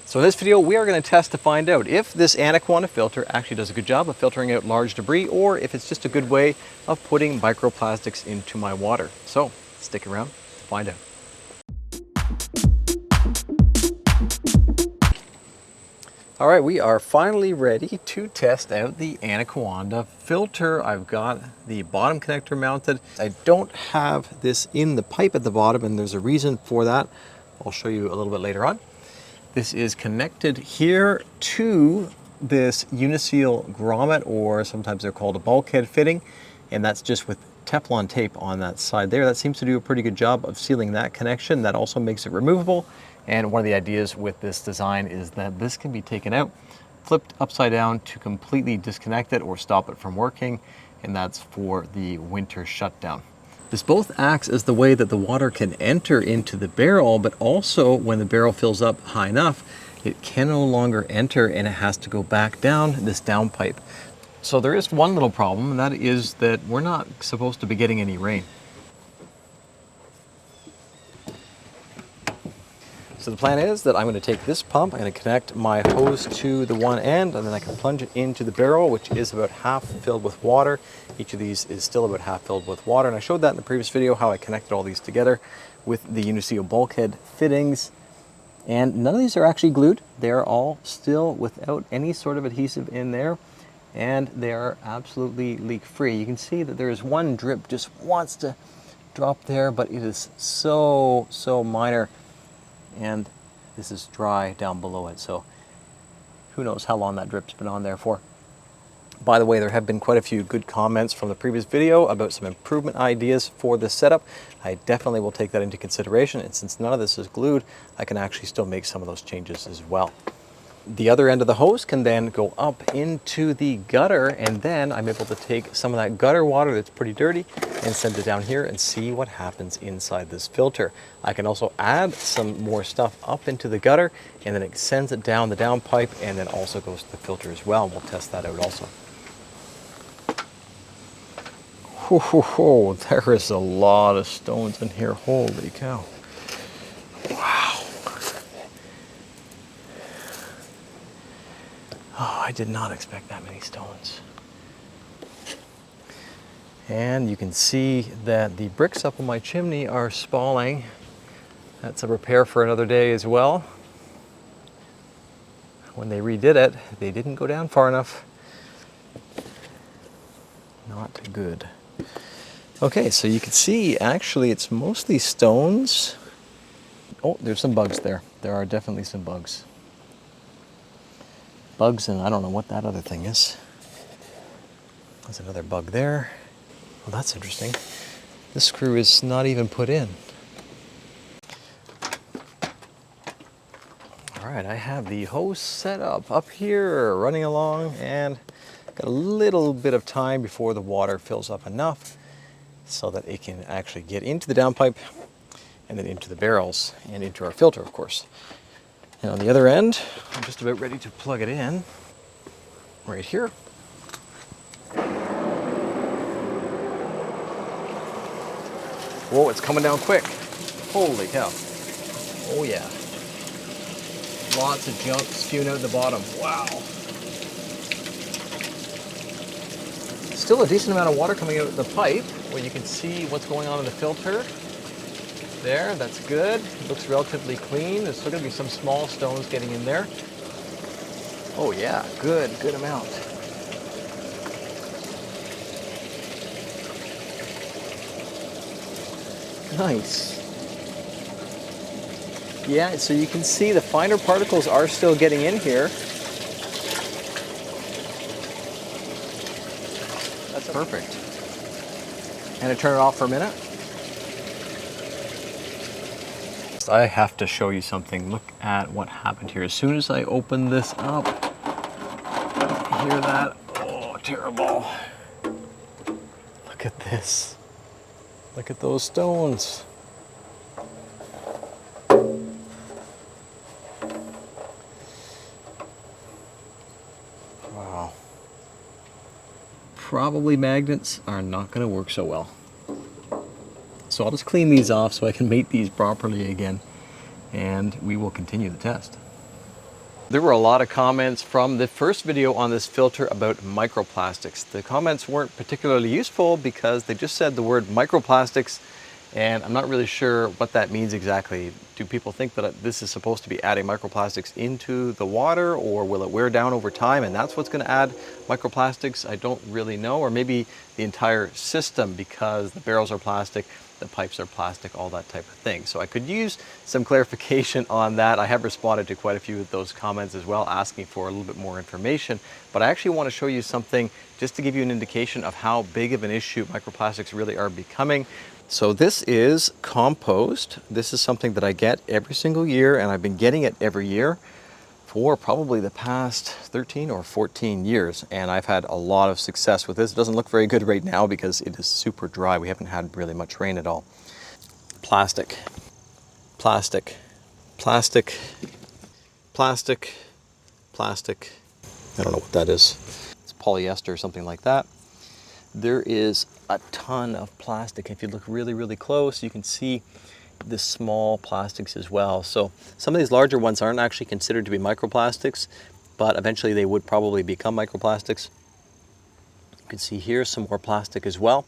So in this video, we are going to test to find out if this ANACOANDA filter actually does a good job of filtering out large debris, or if it's just a good way of putting microplastics into my water. So stick around to find out. All right, we are finally ready to test out the ANACOANDA filter. I've got the bottom connector mounted. I don't have this in the pipe at the bottom, and there's a reason for that. I'll show you a little bit later on. This is connected here to this Uniseal grommet, or sometimes they're called a bulkhead fitting, and that's just with Teflon tape on that side there. That seems to do a pretty good job of sealing that connection. That also makes it removable. And one of the ideas with this design is that this can be taken out, flipped upside down to completely disconnect it or stop it from working, and that's for the winter shutdown. This both acts as the way that the water can enter into the barrel, but also when the barrel fills up high enough, it can no longer enter and it has to go back down this downpipe. So there is one little problem, and that is that we're not supposed to be getting any rain. So the plan is that I'm going to take this pump, I'm going to connect my hose to the one end, and then I can plunge it into the barrel, which is about half filled with water. Each of these is still about half filled with water, and I showed that in the previous video, how I connected all these together with the Uniseal bulkhead fittings. And none of these are actually glued. They're all still without any sort of adhesive in there, and they are absolutely leak-free. You can see that there is one drip just wants to drop there, but it is so minor. And this is dry down below it, so who knows how long that drip's been on there for. By the way, there have been quite a few good comments from the previous video about some improvement ideas for this setup. I definitely will take that into consideration, and since none of this is glued, I can actually still make some of those changes as well. The other end of the hose can then go up into the gutter, and then I'm able to take some of that gutter water that's pretty dirty and send it down here and see what happens inside this filter. I can also add some more stuff up into the gutter, and then it sends it down the downpipe and then also goes to the filter as well. We'll test that out also. Whoa, there is a lot of stones in here. Holy cow. Wow. Oh, I did not expect that many stones. And you can see that the bricks up on my chimney are spalling. That's a repair for another day as well. When they redid it, they didn't go down far enough. Not good. Okay, so you can see actually it's mostly stones. Oh, there's some bugs there. There are definitely some bugs. Bugs, and I don't know what that other thing is. There's another bug there. Well, that's interesting. This screw is not even put in. All right, I have the hose set up here, running along, and got a little bit of time before the water fills up enough so that it can actually get into the downpipe and then into the barrels and into our filter, of course. And on the other end, I'm just about ready to plug it in right here. Whoa, it's coming down quick. Holy cow. Oh yeah. Lots of junk spewing out the bottom. Wow. Still a decent amount of water coming out of the pipe, where you can see what's going on in the filter. There, that's good. It looks relatively clean. There's still going to be some small stones getting in there. Oh yeah, good amount. Nice. Yeah, so you can see the finer particles are still getting in here. That's perfect. And I turn it off for a minute. I have to show you something. Look at what happened here. As soon as I open this up, hear that? Oh, terrible. Look at this. Look at those stones. Wow. Probably magnets are not going to work so well. So I'll just clean these off so I can mate these properly again, and we will continue the test. There were a lot of comments from the first video on this filter about microplastics. The comments weren't particularly useful because they just said the word microplastics, and I'm not really sure what that means exactly. Do people think that this is supposed to be adding microplastics into the water, or will it wear down over time and that's what's going to add microplastics? I don't really know. Or maybe the entire system, because the barrels are plastic, the pipes are plastic, all that type of thing. So I could use some clarification on that. I have responded to quite a few of those comments as well, asking for a little bit more information. But I actually want to show you something just to give you an indication of how big of an issue microplastics really are becoming. So this is compost. This is something that I get every single year, and I've been getting it every year for probably the past 13 or 14 years, and I've had a lot of success with this. It doesn't look very good right now because it is super dry. We haven't had really much rain at all. Plastic, plastic, plastic, plastic, plastic. I don't know what that is. It's polyester or something like that. There is a ton of plastic. If you look really, really close, you can see the small plastics as well. So some of these larger ones aren't actually considered to be microplastics, but eventually they would probably become microplastics. You can see here some more plastic as well.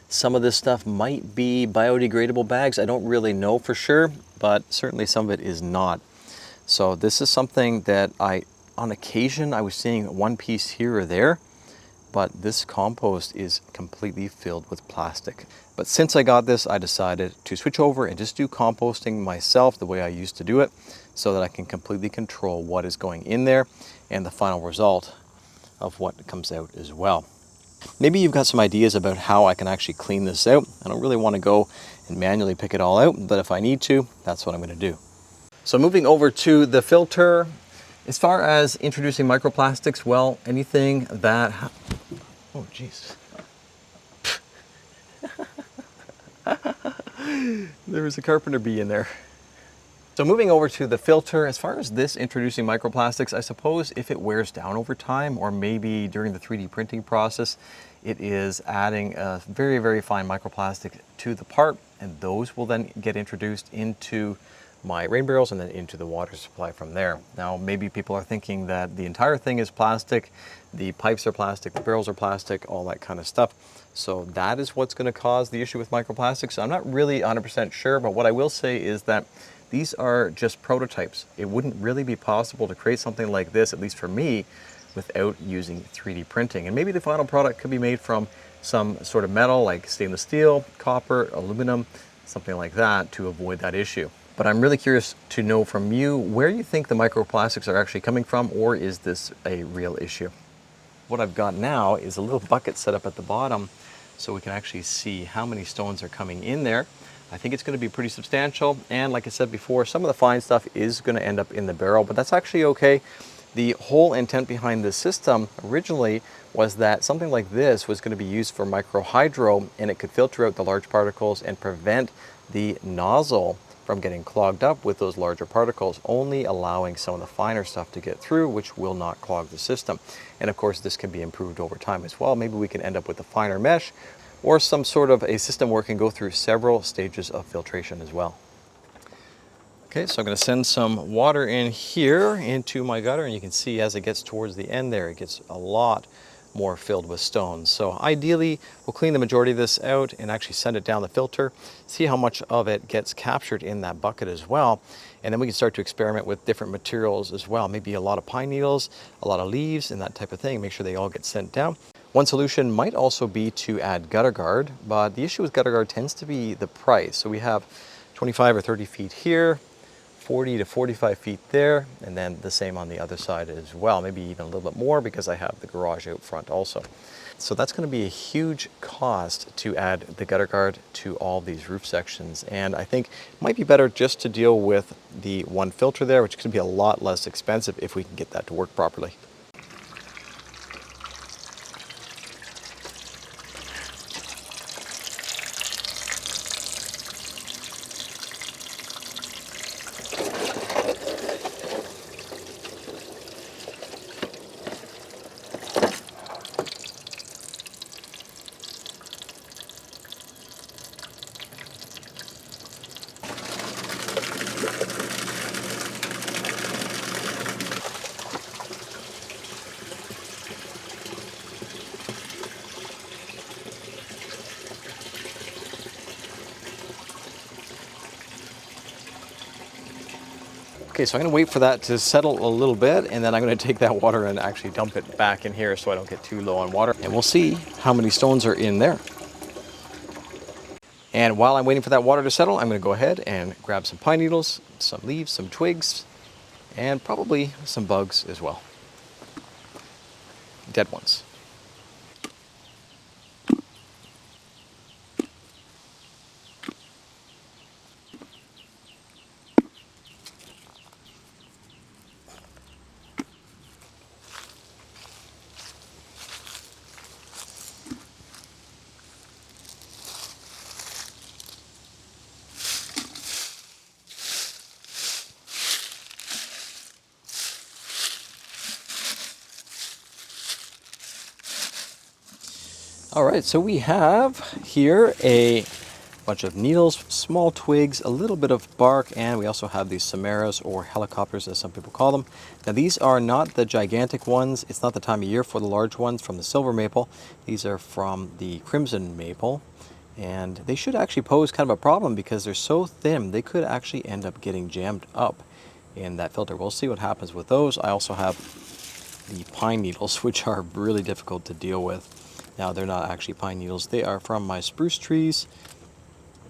Some of this stuff might be biodegradable bags. I don't really know for sure, but certainly some of it is not. So this is something that on occasion, I was seeing one piece here or there, but this compost is completely filled with plastic. But since I got this, I decided to switch over and just do composting myself the way I used to do it, so that I can completely control what is going in there and the final result of what comes out as well. Maybe you've got some ideas about how I can actually clean this out. I don't really want to go and manually pick it all out, but if I need to, that's what I'm going to do. So moving over to the filter, as far as introducing microplastics, well, anything that... Oh, jeez. There was a carpenter bee in there. So moving over to the filter, as far as this introducing microplastics, I suppose if it wears down over time, or maybe during the 3D printing process, it is adding a very, very fine microplastic to the part, and those will then get introduced into my rain barrels and then into the water supply from there. Now, maybe people are thinking that the entire thing is plastic, the pipes are plastic, the barrels are plastic, all that kind of stuff. So that is what's going to cause the issue with microplastics. So I'm not really 100% sure, but what I will say is that these are just prototypes. It wouldn't really be possible to create something like this, at least for me, without using 3D printing. And maybe the final product could be made from some sort of metal like stainless steel, copper, aluminum, something like that, to avoid that issue. But I'm really curious to know from you where you think the microplastics are actually coming from, or is this a real issue? What I've got now is a little bucket set up at the bottom so we can actually see how many stones are coming in there. I think it's going to be pretty substantial, and like I said before, some of the fine stuff is going to end up in the barrel, but that's actually okay. The whole intent behind this system originally was that something like this was going to be used for microhydro, and it could filter out the large particles and prevent the nozzle from getting clogged up with those larger particles, only allowing some of the finer stuff to get through, which will not clog the system. And of course, this can be improved over time as well. Maybe we can end up with a finer mesh, or some sort of a system where it can go through several stages of filtration as well. Okay, so I'm going to send some water in here into my gutter, and you can see as it gets towards the end there, it gets a lot more filled with stones. So ideally, we'll clean the majority of this out and actually send it down the filter, see how much of it gets captured in that bucket as well. And then we can start to experiment with different materials as well. Maybe a lot of pine needles, a lot of leaves, and that type of thing. Make sure they all get sent down. One solution might also be to add gutter guard, but the issue with gutter guard tends to be the price. So we have 25 or 30 feet here, 40 to 45 feet there, and then the same on the other side as well, maybe even a little bit more because I have the garage out front also. So that's going to be a huge cost to add the gutter guard to all these roof sections, and I think it might be better just to deal with the one filter there, which could be a lot less expensive if we can get that to work properly. Okay, so I'm gonna wait for that to settle a little bit, and then I'm gonna take that water and actually dump it back in here so I don't get too low on water. And we'll see how many stones are in there. And while I'm waiting for that water to settle, I'm gonna go ahead and grab some pine needles, some leaves, some twigs, and probably some bugs as well. Dead ones. All right, so we have here a bunch of needles, small twigs, a little bit of bark, and we also have these samaras or helicopters, as some people call them. Now, these are not the gigantic ones. It's not the time of year for the large ones from the silver maple. These are from the crimson maple, and they should actually pose kind of a problem because they're so thin, they could actually end up getting jammed up in that filter. We'll see what happens with those. I also have the pine needles, which are really difficult to deal with. Now, they're not actually pine needles. They are from my spruce trees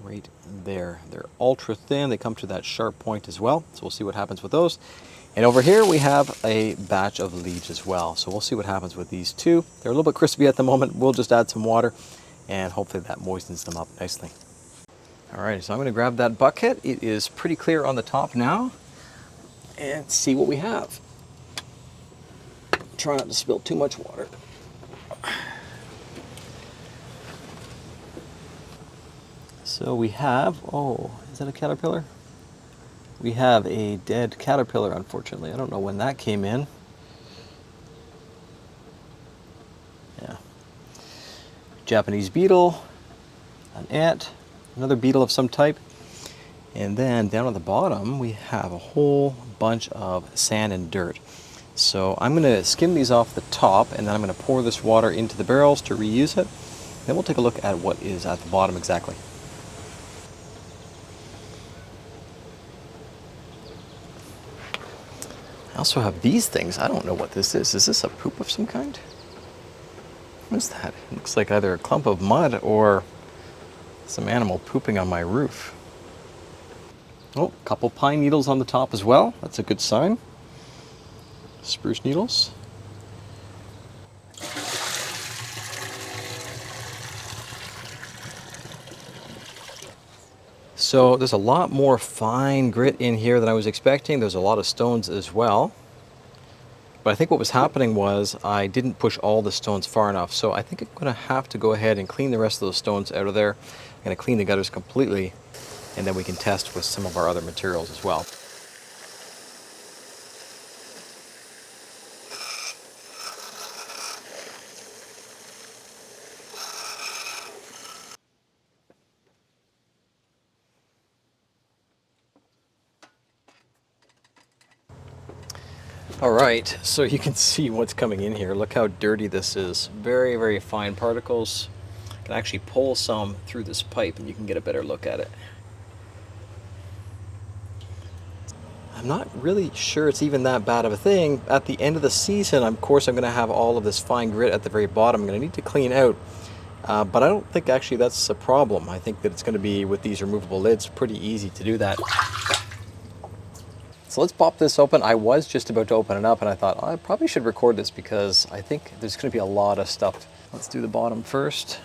right there. They're ultra thin. They come to that sharp point as well. So we'll see what happens with those. And over here we have a batch of leaves as well. So we'll see what happens with these two. They're a little bit crispy at the moment. We'll just add some water and hopefully that moistens them up nicely. All right, so I'm going to grab that bucket. It is pretty clear on the top now and see what we have. Try not to spill too much water. So we have, oh, is that a caterpillar? We have a dead caterpillar, unfortunately. I don't know when that came in. Yeah. Japanese beetle, an ant, another beetle of some type. And then down at the bottom, we have a whole bunch of sand and dirt. So I'm gonna skim these off the top, and then I'm gonna pour this water into the barrels to reuse it. Then we'll take a look at what is at the bottom exactly. I also have these things. I don't know what this is. Is this a poop of some kind? What is that? It looks like either a clump of mud or some animal pooping on my roof. Oh, a couple pine needles on the top as well. That's a good sign. Spruce needles. So there's a lot more fine grit in here than I was expecting. There's a lot of stones as well. But I think what was happening was I didn't push all the stones far enough. So I think I'm going to have to go ahead and clean the rest of those stones out of there. I'm going to clean the gutters completely, and then we can test with some of our other materials as well. All right, so you can see what's coming in here. Look how dirty this is. Very, very fine particles. I can actually pull some through this pipe and you can get a better look at it. I'm not really sure it's even that bad of a thing. At the end of the season, of course, I'm gonna have all of this fine grit at the very bottom. I'm gonna need to clean out, but I don't think actually that's a problem. I think that it's gonna be, with these removable lids, pretty easy to do that. So let's pop this open. I was just about to open it up and I thought, I probably should record this because I think there's going to be a lot of stuff. Let's do the bottom first.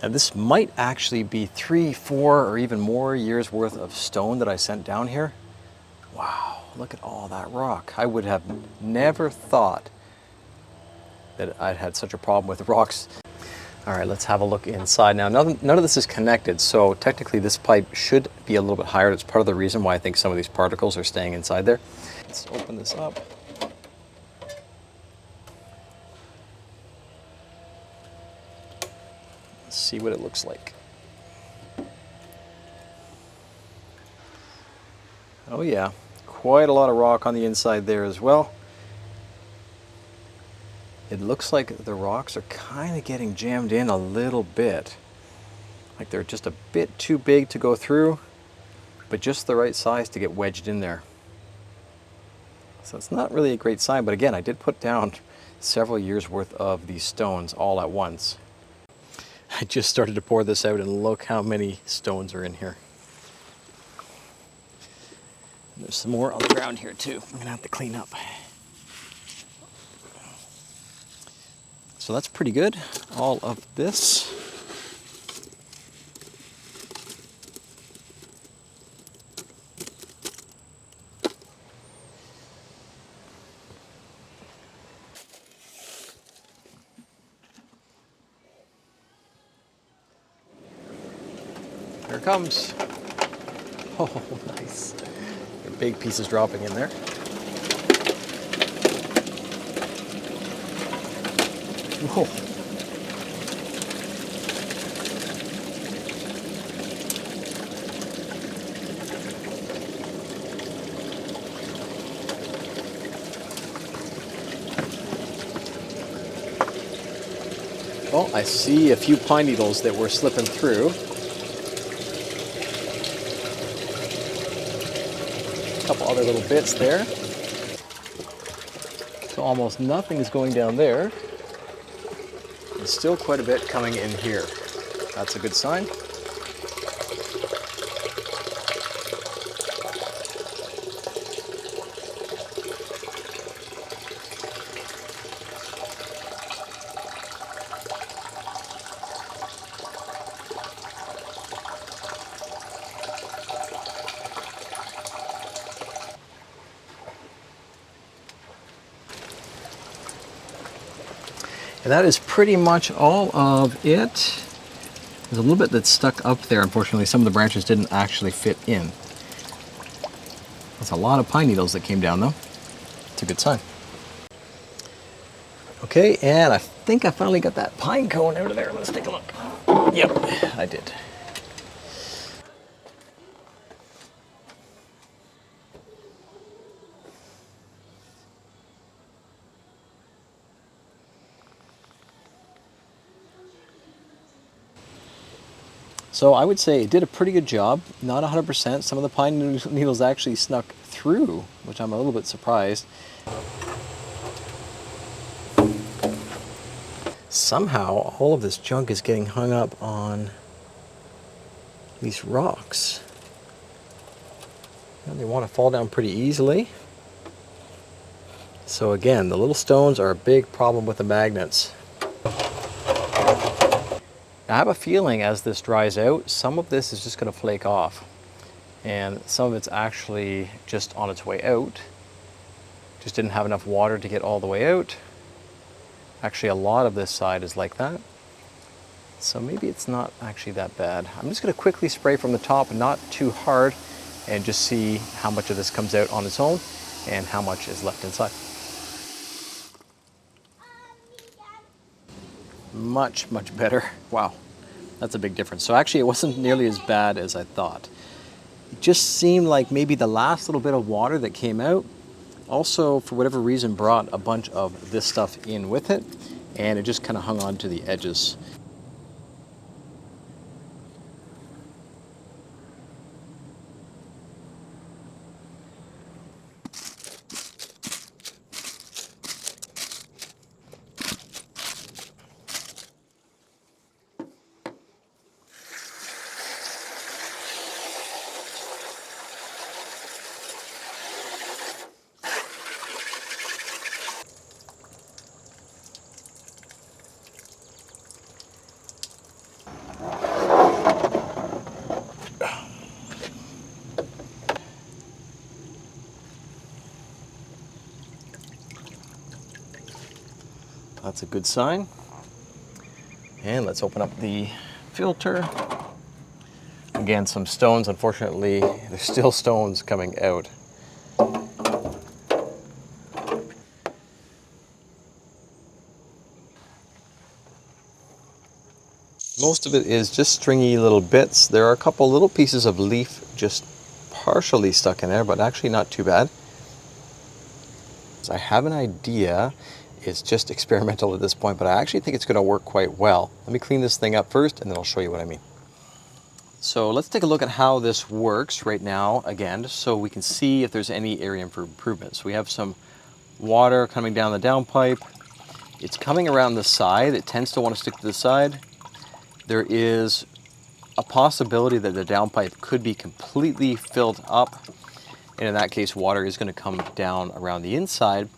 And this might actually be 3, 4, or even more years worth of stone that I sent down here. Wow, look at all that rock. I would have never thought that I'd had such a problem with rocks. All right, let's have a look inside. Now, none of this is connected, so technically this pipe should be a little bit higher. That's part of the reason why I think some of these particles are staying inside there. Let's open this up. Let's see what it looks like. Oh yeah, quite a lot of rock on the inside there as well. It looks like the rocks are kind of getting jammed in a little bit. Like they're just a bit too big to go through. but just the right size to get wedged in there. So it's not really a great sign, but again, I did put down several years worth of these stones all at once. I just started to pour this out and look how many stones are in here. There's some more on the ground here too. I'm gonna have to clean up. So that's pretty good, all of this. Here it comes. Oh, nice. Big pieces dropping in there. Whoa. Well, I see a few pine needles that were slipping through. A couple other little bits there. So almost nothing is going down there. There's still quite a bit coming in here. That's a good sign. And that is pretty much all of it. There's a little bit that's stuck up there. Unfortunately, some of the branches didn't actually fit in. That's a lot of pine needles that came down though. It's a good sign. Okay, and I think I finally got that pine cone out of there. Let's take a look. Yep, I did. So I would say it did a pretty good job, not 100%. Some of the pine needles actually snuck through, which I'm a little bit surprised. Somehow all of this junk is getting hung up on these rocks. And they want to fall down pretty easily. So again, the little stones are a big problem with the magnets. I have a feeling as this dries out, some of this is just going to flake off. And some of it's actually just on its way out. Just didn't have enough water to get all the way out. Actually, a lot of this side is like that. So maybe it's not actually that bad. I'm just going to quickly spray from the top, not too hard, and just see how much of this comes out on its own and how much is left inside. Much, much better. Wow, that's a big difference. So actually it wasn't nearly as bad as I thought. It just seemed like maybe the last little bit of water that came out also, for whatever reason, brought a bunch of this stuff in with it, and it just kind of hung on to the edges. That's a good sign. And let's open up the filter. Again, some stones. Unfortunately, there's still stones coming out. Most of it is just stringy little bits. There are a couple little pieces of leaf just partially stuck in there, but actually not too bad. So I have an idea. It's just experimental at this point, but I actually think it's going to work quite well. Let me clean this thing up first, and then I'll show you what I mean. So let's take a look at how this works right now again, so we can see if there's any area for improvement. So we have some water coming down the downpipe. It's coming around the side. It tends to want to stick to the side. There is a possibility that the downpipe could be completely filled up. And in that case, water is going to come down around the inside.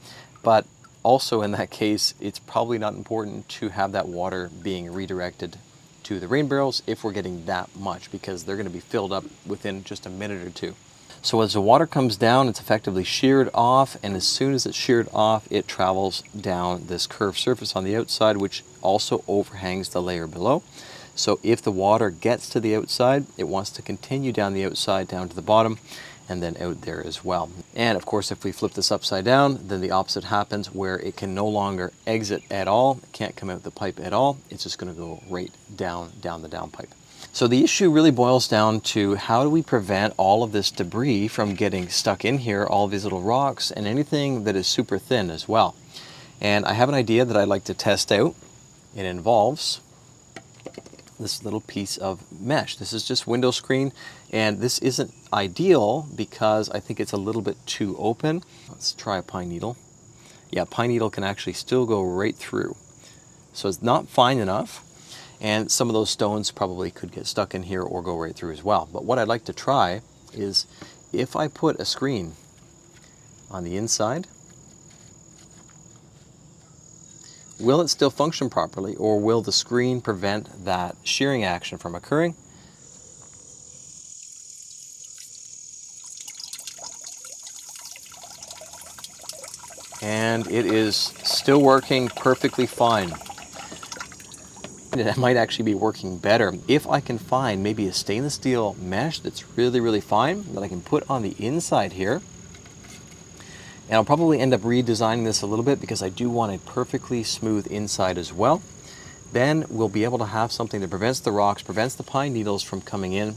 But also in that case, it's probably not important to have that water being redirected to the rain barrels if we're getting that much, because they're going to be filled up within just a minute or two. So as the water comes down, it's effectively sheared off, and as soon as it's sheared off, it travels down this curved surface on the outside, which also overhangs the layer below. So if the water gets to the outside, it wants to continue down the outside, down to the bottom, and then out there as well. And of course, if we flip this upside down, then the opposite happens, where it can no longer exit at all. It can't come out the pipe at all. It's just going to go right down the downpipe. So the issue really boils down to, how do we prevent all of this debris from getting stuck in here, all of these little rocks and anything that is super thin as well. And I have an idea that I'd like to test out. It involves this little piece of mesh. This is just window screen, and this isn't ideal because I think it's a little bit too open. Let's try a pine needle. Yeah, pine needle can actually still go right through. So it's not fine enough, and some of those stones probably could get stuck in here or go right through as well. But what I'd like to try is, if I put a screen on the inside, will it still function properly, or will the screen prevent that shearing action from occurring? And it is still working perfectly fine. And it might actually be working better if I can find maybe a stainless steel mesh that's really fine that I can put on the inside here. And I'll probably end up redesigning this a little bit because I do want a perfectly smooth inside as well. Then we'll be able to have something that prevents the rocks, prevents the pine needles from coming in,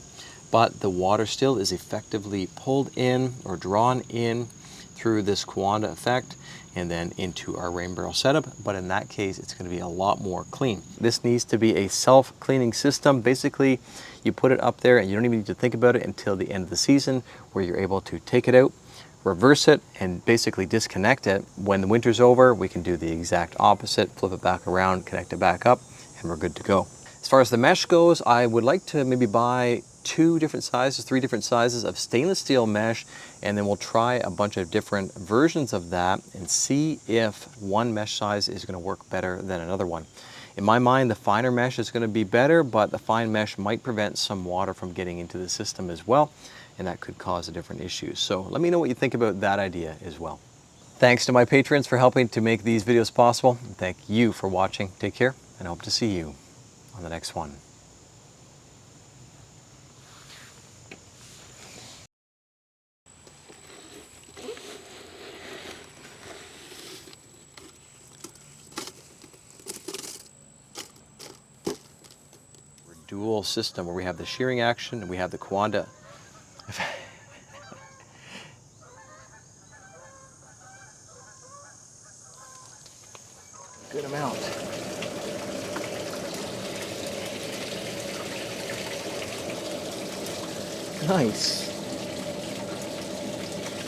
but the water still is effectively pulled in or drawn in through this ANACOANDA effect and then into our rain barrel setup. But in that case, it's going to be a lot more clean. This needs to be a self-cleaning system. Basically, you put it up there and you don't even need to think about it until the end of the season, where you're able to take it out, reverse it, and basically disconnect it. When the winter's over, we can do the exact opposite, flip it back around, connect it back up, and we're good to go. As far as the mesh goes, I would like to maybe buy 2 different sizes, 3 different sizes of stainless steel mesh, and then we'll try a bunch of different versions of that and see if one mesh size is going to work better than another one. In my mind, the finer mesh is going to be better, but the fine mesh might prevent some water from getting into the system as well, and that could cause a different issue. So let me know what you think about that idea as well. Thanks to my patrons for helping to make these videos possible. And thank you for watching. Take care, and I hope to see you on the next one. Dual system where we have the shearing action and we have the ANACOANDA. Good amount. Nice.